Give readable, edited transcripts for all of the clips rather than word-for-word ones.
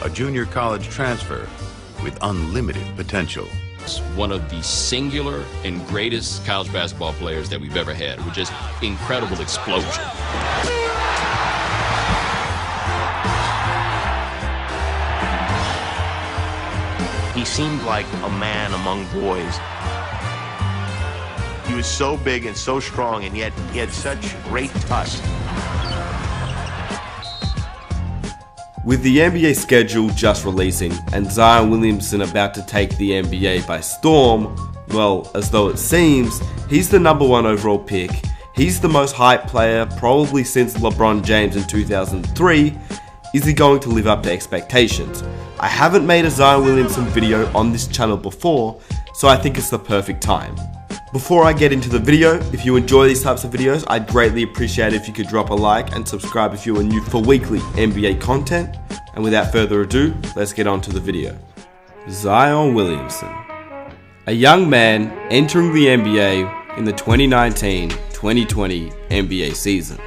a junior college transfer with unlimited potential. It's one of the singular and greatest college basketball players that we've ever had, with just incredible explosion. He seemed like a man among boys. He was so big and so strong, and yet he had such great touch. With the NBA schedule just releasing and Zion Williamson about to take the NBA by storm, well, as though it seems, he's the #1 overall pick, he's the most hyped player probably since LeBron James in 2003. Is he going to live up to expectations? I haven't made a Zion Williamson video on this channel before, so I think it's the perfect time. Before I get into the video, if you enjoy these types of videos, I'd greatly appreciate it if you could drop a like and subscribe if you are new for weekly NBA content. And without further ado, let's get on to the video. Zion Williamson, a young man entering the NBA in the 2019-2020 NBA season.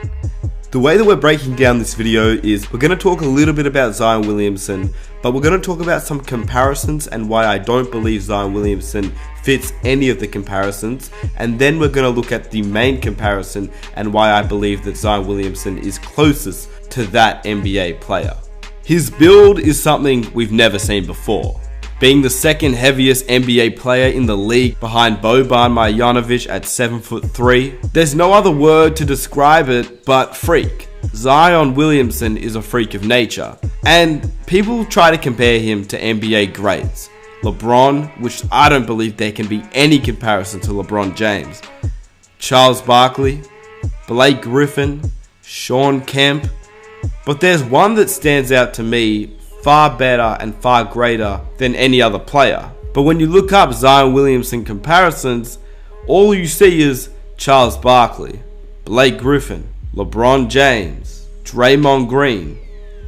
The way that we're breaking down this video is we're going to talk a little bit about Zion Williamson, but we're going to talk about some comparisons and why I don't believe Zion Williamson fits any of the comparisons, and then we're going to look at the main comparison and why I believe that Zion Williamson is closest to that NBA player. His build is something we've never seen before. Being the second heaviest NBA player in the league behind Boban Marjanovic at 7'3", there's no other word to describe it but freak. Zion Williamson is a freak of nature, and people try to compare him to NBA greats. LeBron, which I don't believe there can be any comparison to LeBron James. Charles Barkley, Blake Griffin, Shawn Kemp, but there's one that stands out to me far better and far greater than any other player. But when you look up Zion Williamson comparisons, all you see is Charles Barkley, Blake Griffin, LeBron James, Draymond Green,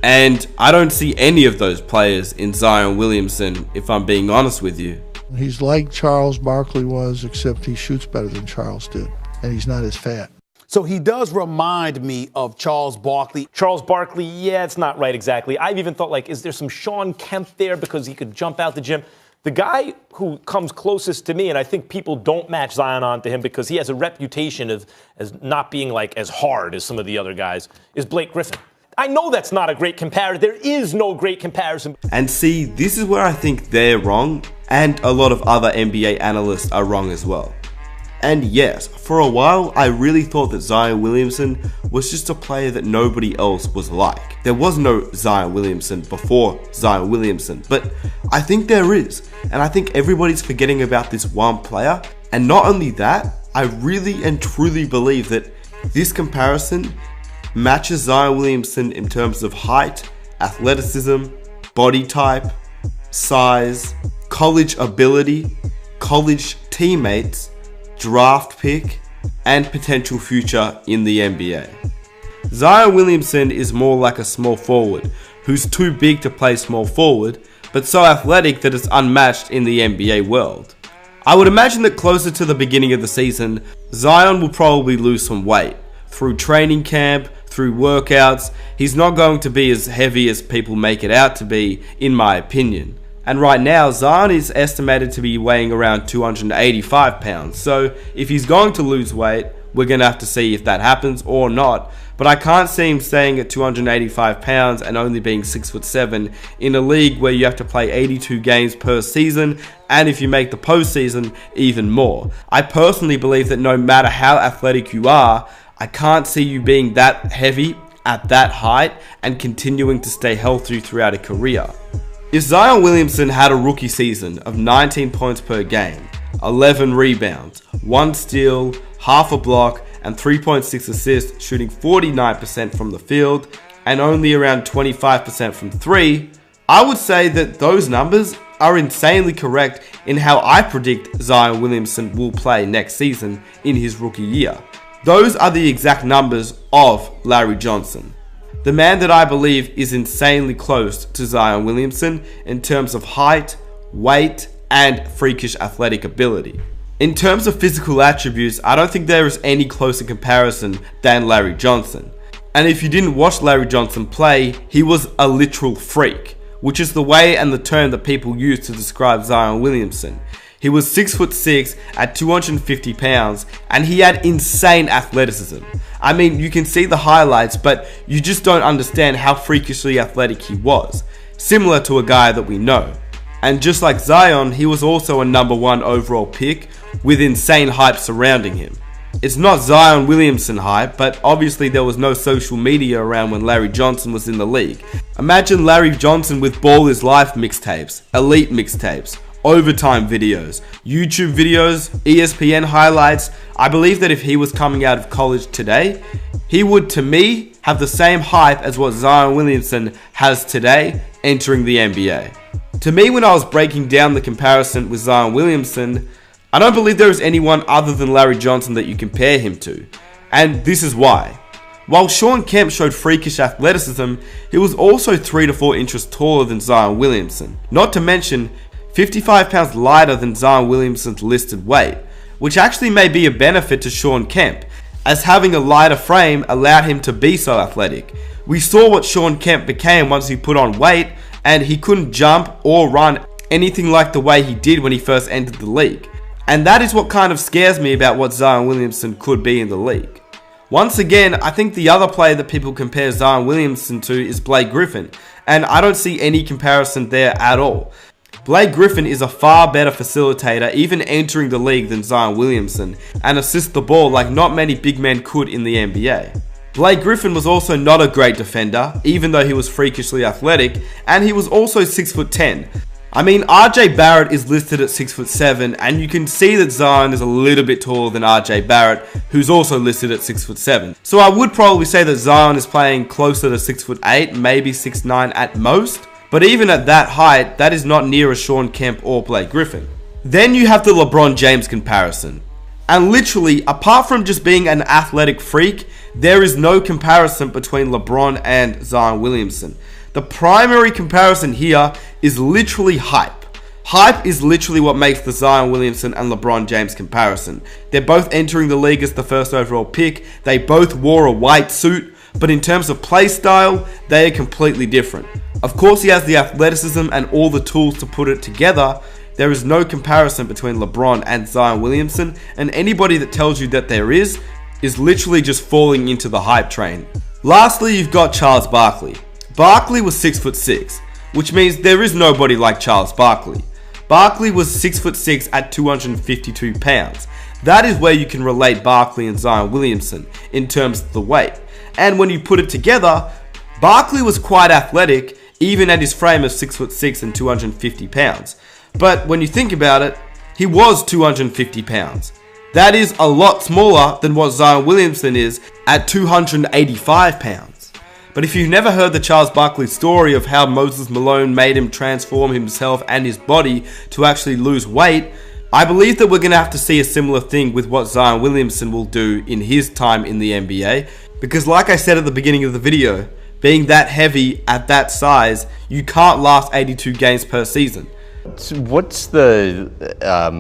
and I don't see any of those players in Zion Williamson, if I'm being honest with you. He's like Charles Barkley was, except he shoots better than Charles did, and he's not as fat. So he does remind me of Charles Barkley. Charles Barkley, yeah, it's not right exactly. I've even thought, like, is there some Shawn Kemp there because he could jump out the gym? The guy who comes closest to me, and I think people don't match Zion onto him because he has a reputation of as not being like as hard as some of the other guys, is Blake Griffin. I know that's not a great comparison. There is no great comparison. And see, this is where I think they're wrong, and a lot of other NBA analysts are wrong as well. And yes, for a while, I really thought that Zion Williamson was just a player that nobody else was like. There was no Zion Williamson before Zion Williamson, but I think there is. And I think everybody's forgetting about this one player. And not only that, I really and truly believe that this comparison matches Zion Williamson in terms of height, athleticism, body type, size, college ability, college teammates, draft pick, and potential future in the NBA. Zion Williamson is more like a small forward who's too big to play small forward, but so athletic that it's unmatched in the NBA world. I would imagine that closer to the beginning of the season, Zion will probably lose some weight. Through training camp, through workouts, he's not going to be as heavy as people make it out to be, in my opinion. And right now, Zion is estimated to be weighing around 285 pounds. So if he's going to lose weight, we're going to have to see if that happens or not. But I can't see him staying at 285 pounds and only being 6'7" in a league where you have to play 82 games per season, and if you make the postseason, even more. I personally believe that no matter how athletic you are, I can't see you being that heavy at that height and continuing to stay healthy throughout a career. If Zion Williamson had a rookie season of 19 points per game, 11 rebounds, 1 steal, half a block, and 3.6 assists, shooting 49% from the field and only around 25% from 3, I would say that those numbers are insanely correct in how I predict Zion Williamson will play next season in his rookie year. Those are the exact numbers of Larry Johnson. The man that I believe is insanely close to Zion Williamson in terms of height, weight, and freakish athletic ability. In terms of physical attributes, I don't think there is any closer comparison than Larry Johnson. And if you didn't watch Larry Johnson play, he was a literal freak. which is the way and the term that people use to describe Zion Williamson. He was 6'6" at 250 pounds, and he had insane athleticism. I mean, you can see the highlights, but you just don't understand how freakishly athletic he was, similar to a guy that we know. And just like Zion, he was also a #1 overall pick with insane hype surrounding him. It's not Zion Williamson hype, but obviously there was no social media around when Larry Johnson was in the league. Imagine Larry Johnson with Ball is Life mixtapes, Elite mixtapes, overtime videos, YouTube videos, ESPN highlights. I believe that if he was coming out of college today, he would, to me, have the same hype as what Zion Williamson has today entering the NBA. To me, when I was breaking down the comparison with Zion Williamson, I don't believe there is anyone other than Larry Johnson that you compare him to. And this is why. While Shawn Kemp showed freakish athleticism, he was also 3 to 4 inches taller than Zion Williamson. Not to mention, 55 pounds lighter than Zion Williamson's listed weight, which actually may be a benefit to Shawn Kemp, as having a lighter frame allowed him to be so athletic. We saw what Shawn Kemp became once he put on weight, and he couldn't jump or run anything like the way he did when he first entered the league. And that is what kind of scares me about what Zion Williamson could be in the league. Once again, I think the other player that people compare Zion Williamson to is Blake Griffin, and I don't see any comparison there at all. Blake Griffin is a far better facilitator even entering the league than Zion Williamson, and assists the ball like not many big men could in the NBA. Blake Griffin was also not a great defender, even though he was freakishly athletic, and he was also 6'10". I mean, RJ Barrett is listed at 6'7", and you can see that Zion is a little bit taller than RJ Barrett, who's also listed at 6'7". So I would probably say that Zion is playing closer to 6'8", maybe 6'9" at most. But even at that height, that is not near a Shawn Kemp or Blake Griffin. Then you have the LeBron James comparison. And literally, apart from just being an athletic freak, there is no comparison between LeBron and Zion Williamson. The primary comparison here is literally hype. Hype is literally what makes the Zion Williamson and LeBron James comparison. They're both entering the league as the first overall pick. They both wore a white suit, but in terms of play style, they are completely different. Of course, he has the athleticism and all the tools to put it together. There is no comparison between LeBron and Zion Williamson, and anybody that tells you that there is literally just falling into the hype train. Lastly, you've got Charles Barkley. Barkley was 6'6", which means there is nobody like Charles Barkley. Barkley was 6'6" at 252 pounds. That is where you can relate Barkley and Zion Williamson in terms of the weight. And when you put it together, Barkley was quite athletic, even at his frame of 6'6" and 250 pounds. But when you think about it, he was 250 pounds. That is a lot smaller than what Zion Williamson is at 285 pounds. But if you've never heard the Charles Barkley story of how Moses Malone made him transform himself and his body to actually lose weight, I believe that we're going to have to see a similar thing with what Zion Williamson will do in his time in the NBA. Because like I said at the beginning of the video, being that heavy at that size, you can't last 82 games per season. What's the,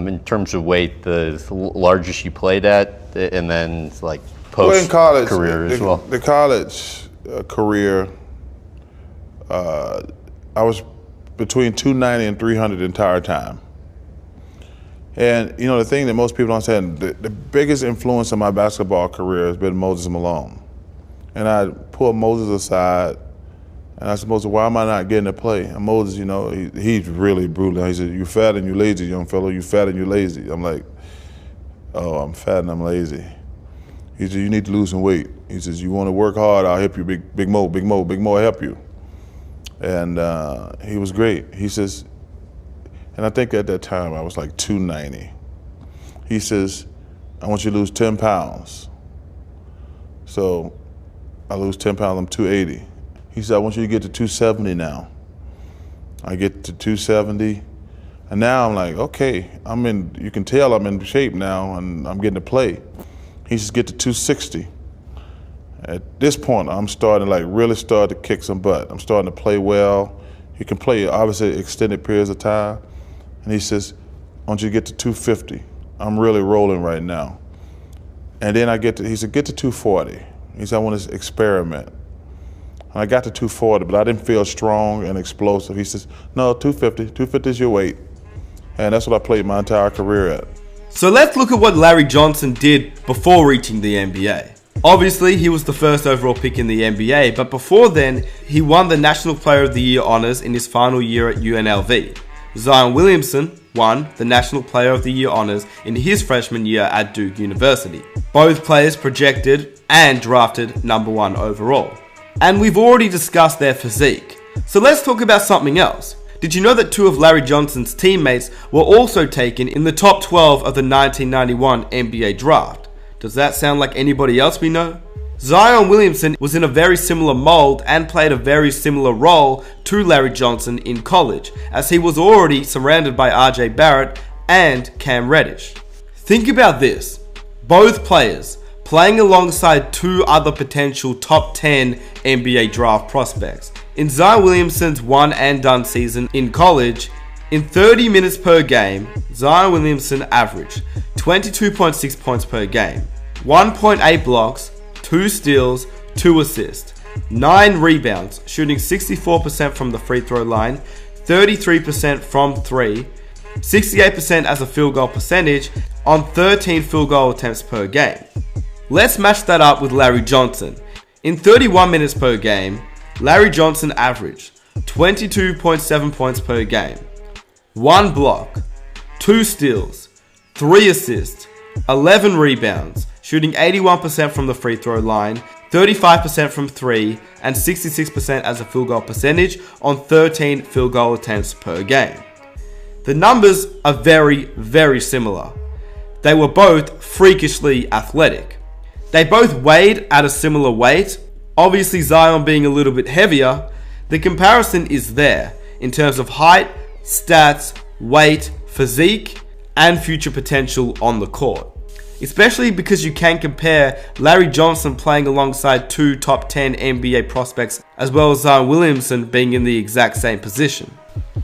in terms of weight, the largest you played at, and then like post-career as well? The college career, I was between 290 and 300 the entire time. And you know, the thing that most people don't understand, the biggest influence on my basketball career has been Moses Malone. And I pulled Moses aside, and I said, Moses, why am I not getting to play? And Moses, you know, he's really brutal. He said, you fat and you lazy, young fellow. You fat and you lazy. I'm like, oh, I'm fat and I'm lazy. He said, you need to lose some weight. He says, you want to work hard, I'll help you, Big Mo, I'll help you. And he was great. He says, and I think at that time I was like 290. He says, I want you to lose 10 pounds. So I lose 10 pounds, I'm 280. He said, I want you to get to 270 now. I get to 270, and now I'm like, okay, you can tell I'm in shape now, and I'm getting to play. He says, get to 260. At this point, I'm starting to really start to kick some butt. I'm starting to play well. You can play, obviously, extended periods of time. And he says, I want you to get to 250. I'm really rolling right now. And then he said, get to 240. He said, I want to experiment. And I got to 240, but I didn't feel strong and explosive. He says, no, 250. 250 is your weight. And that's what I played my entire career at. So let's look at what Larry Johnson did before reaching the NBA. Obviously, he was the first overall pick in the NBA, but before then, he won the National Player of the Year honors in his final year at UNLV. Zion Williamson won the National Player of the Year honors in his freshman year at Duke University. Both players projected and drafted #1 overall. And we've already discussed their physique. So let's talk about something else. Did you know that 2 of Larry Johnson's teammates were also taken in the top 12 of the 1991 NBA draft? Does that sound like anybody else we know? Zion Williamson was in a very similar mold and played a very similar role to Larry Johnson in college, as he was already surrounded by RJ Barrett and Cam Reddish. Think about this. Both players playing alongside 2 other potential top 10 NBA draft prospects. In Zion Williamson's one and done season in college, in 30 minutes per game, Zion Williamson averaged 22.6 points per game, 1.8 blocks, 2 steals, 2 assists, 9 rebounds, shooting 64% from the free throw line, 33% from 3, 68% as a field goal percentage on 13 field goal attempts per game. Let's match that up with Larry Johnson. In 31 minutes per game, Larry Johnson averaged 22.7 points per game, 1 block, 2 steals, 3 assists, 11 rebounds, shooting 81% from the free throw line, 35% from 3, and 66% as a field goal percentage on 13 field goal attempts per game. The numbers are very, very similar. They were both freakishly athletic. They both weighed at a similar weight. Obviously, Zion being a little bit heavier, the comparison is there in terms of height, stats, weight, physique, and future potential on the court. Especially because you can compare Larry Johnson playing alongside 2 top 10 NBA prospects, as well as Zion Williamson being in the exact same position.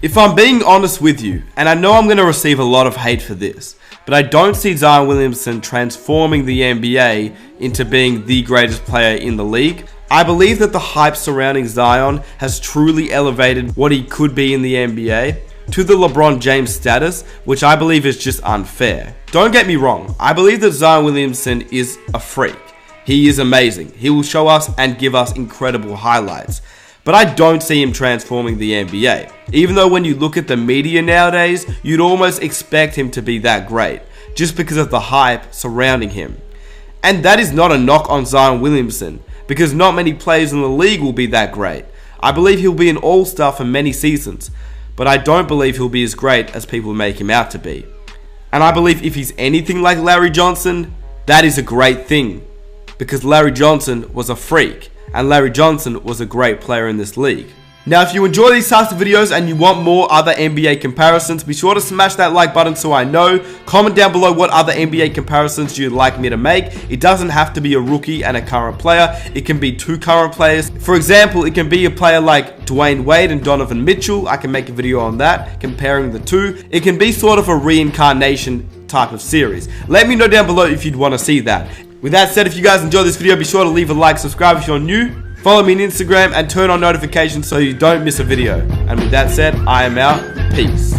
If I'm being honest with you, and I know I'm going to receive a lot of hate for this, but I don't see Zion Williamson transforming the NBA into being the greatest player in the league. I believe that the hype surrounding Zion has truly elevated what he could be in the NBA to the LeBron James status, which I believe is just unfair. Don't get me wrong, I believe that Zion Williamson is a freak. He is amazing. He will show us and give us incredible highlights. But I don't see him transforming the NBA. Even though when you look at the media nowadays, you'd almost expect him to be that great, just because of the hype surrounding him. And that is not a knock on Zion Williamson, because not many players in the league will be that great. I believe he'll be an all-star for many seasons, but I don't believe he'll be as great as people make him out to be. And I believe if he's anything like Larry Johnson, that is a great thing, because Larry Johnson was a freak, and Larry Johnson was a great player in this league. Now, if you enjoy these types of videos and you want more other NBA comparisons, be sure to smash that like button so I know. Comment down below what other NBA comparisons you'd like me to make. It doesn't have to be a rookie and a current player. It can be 2 current players. For example, it can be a player like Dwayne Wade and Donovan Mitchell. I can make a video on that, comparing the 2. It can be sort of a reincarnation type of series. Let me know down below if you'd want to see that. With that said, if you guys enjoyed this video, be sure to leave a like, subscribe if you're new, follow me on Instagram, and turn on notifications so you don't miss a video. And with that said, I am out. Peace.